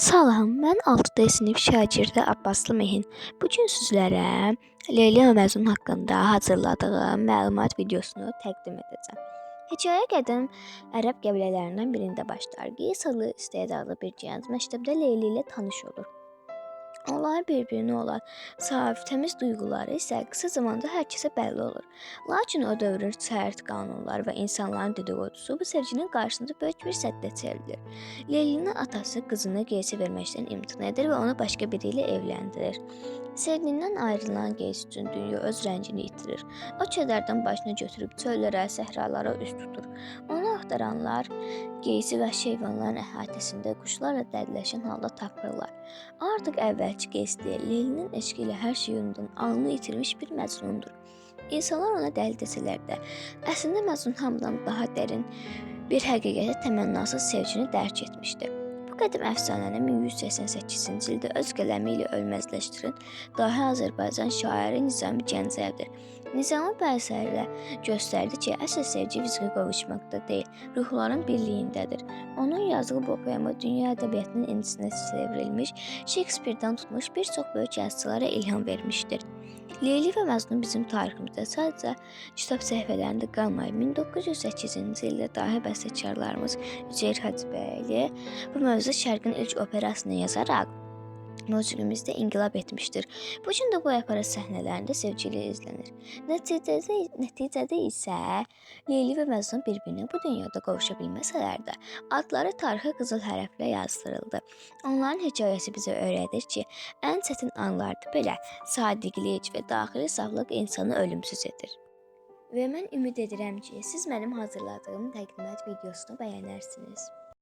Salam, mən 6-da sinif şagirdi Abbaslı Mehin. Bu gün sizlərə Leyla və Məcnun haqqında hazırladığım məlumat videosunu təqdim edəcəm. Hekayə qədim ərəb qəbilələrindən birində başlar. Qeys adlı istedadlı bir gənc məktəbdə Leyla ilə tanış olur. Onların bir-birinə olan saf, təmiz duyğuları isə qısa zamanda hər kəsə bəlli olur. Lakin o dövrün sərt qanunları və insanların dedikodusu bu sevginin qarşısında böyük bir səddə çevrilir. Leylinin atası qızını Qeysə verməkdən imtina edir və onu başqa biri ilə evləndirir. Sevdiyindən ayrılan Qeys üçün dünya öz rəngini itirir. O kədərdən başını götürüb çöllərə, səhralara üz tutur. Onu axtaranlar Qeysi vəhşi heyvanların əhatəsində quşlarla dərdləşən halda tapırlar. Artıq əvvəlki Qeys deyil, Leylinin eşqi ilə hər şey unudan, ağlını itirmiş bir Məcnundur. İnsanlar ona dəli desələr də, əslində Məcnun hamıdan daha dərin bir həqiqətə təmənnasız sevgini dərk etmişdi. Bu qədim əfsanəni 1188-ci ildə öz qələmi ilə ölməzləşdirən dahi Azərbaycan şairi Nizami Gəncəyevdir. Nizami bu əsərlə göstərdi ki, əsl sevgi fiziki qovuşmaqda deyil, ruhların birliyindədir. Onun yazdığı bu poema dünya ədəbiyyatının incisinə çevrilmiş, Shakespeare-dan tutmuş bir çox böyük yazıçılara ilham vermişdir. Leyli və Məcnun bizim tariximizdə sadəcə kitab səhifələrində qalmayıb. 1908-ci ildə dahi bəstəkarlarımız Üzeyir Hacıbəyli bu mövzuda Şərqin ilk operasını yazaraq musiqimizdə inqilab etmişdir. Bu gün də bu opera səhnələrində sevgili izlənir. Nəticədə isə Leyli və Məcnun bir-birinə bu dünyada qovuşa bilməsələr də, adları tarixə qızıl hərflə yazdırıldı. Onların hekayəsi bizə öyrədir ki, ən çətin anlarda belə sadiqlik və daxili saflıq insanı ölümsüz edir. Və mən ümid edirəm ki, siz mənim hazırladığım təqdimat videosunu bəyənərsiniz.